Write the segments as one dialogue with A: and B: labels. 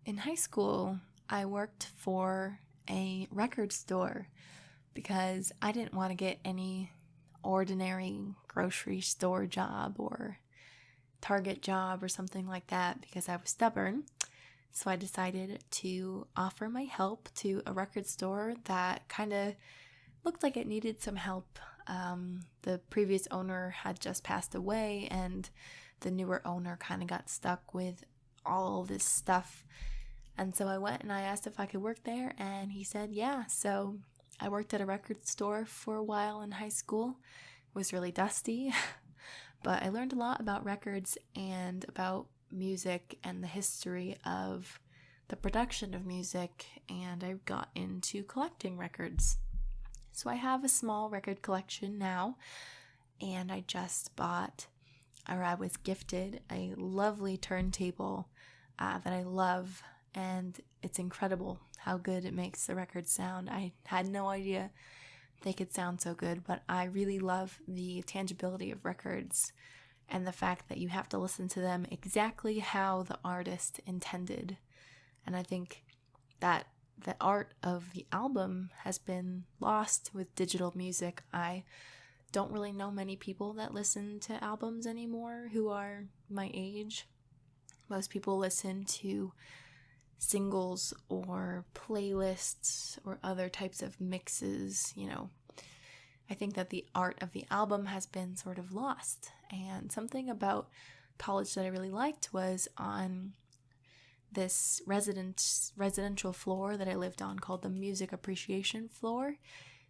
A: In high school, I worked for a record store because I didn't want to get any ordinary grocery store job or Target job or something like that because I was stubborn. So I decided to offer my help to a record store that kind of looked like it needed some help. The previous owner had just passed away, and the newer owner kind of got stuck with all this stuff. And so I went and I asked if I could work there, and he said yeah. So I worked at a record store for a while in high school. It was really dusty, but I learned a lot about records and about music and the history of the production of music, and I got into collecting records. So I have a small record collection now, and I just bought, or I was gifted, a lovely turntable that I love, and it's incredible how good it makes the records sound. I had no idea they could sound so good, but I really love the tangibility of records and the fact that you have to listen to them exactly how the artist intended. And I think that the art of the album has been lost with digital music. I don't really know many people that listen to albums anymore who are my age. Most people listen to singles or playlists or other types of mixes, I think that the art of the album has been sort of lost. And something about college that I really liked was on this residential floor that I lived on called the music appreciation floor.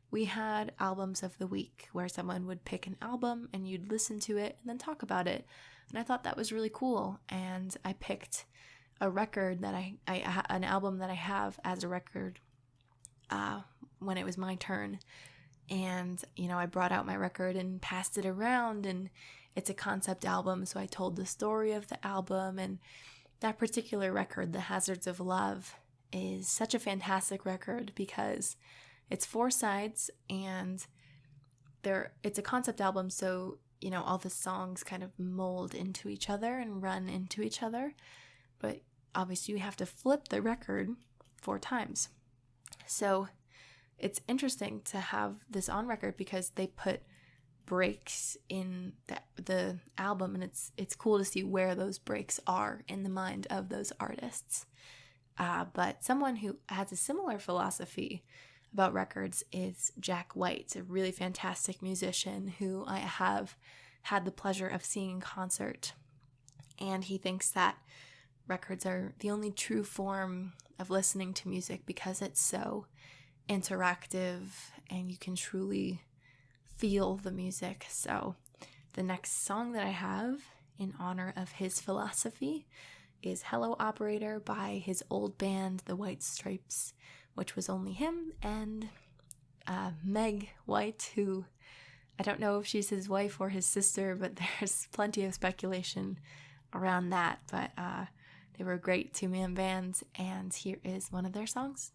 A: We had albums of the week where someone would pick an album and you'd listen to it and then talk about it. And I thought that was really cool. And I picked a record that an album that I have as a record when it was my turn. And, I brought out my record and passed it around, and it's a concept album. So I told the story of the album, and that particular record, The Hazards of Love, is such a fantastic record because it's 4 sides and it's a concept album. So, all the songs kind of mold into each other and run into each other. But obviously you have to flip the record 4 times. So it's interesting to have this on record because they put breaks in the album, and it's cool to see where those breaks are in the mind of those artists. But someone who has a similar philosophy about records is Jack White, a really fantastic musician who I have had the pleasure of seeing in concert. And he thinks that records are the only true form of listening to music because it's so interactive and you can truly feel the music. So the next song that I have in honor of his philosophy is Hello Operator by his old band, the White Stripes, which was only him and Meg White, who I don't know if she's his wife or his sister, but there's plenty of speculation around that. But they were a great 2-man band, and here is one of their songs.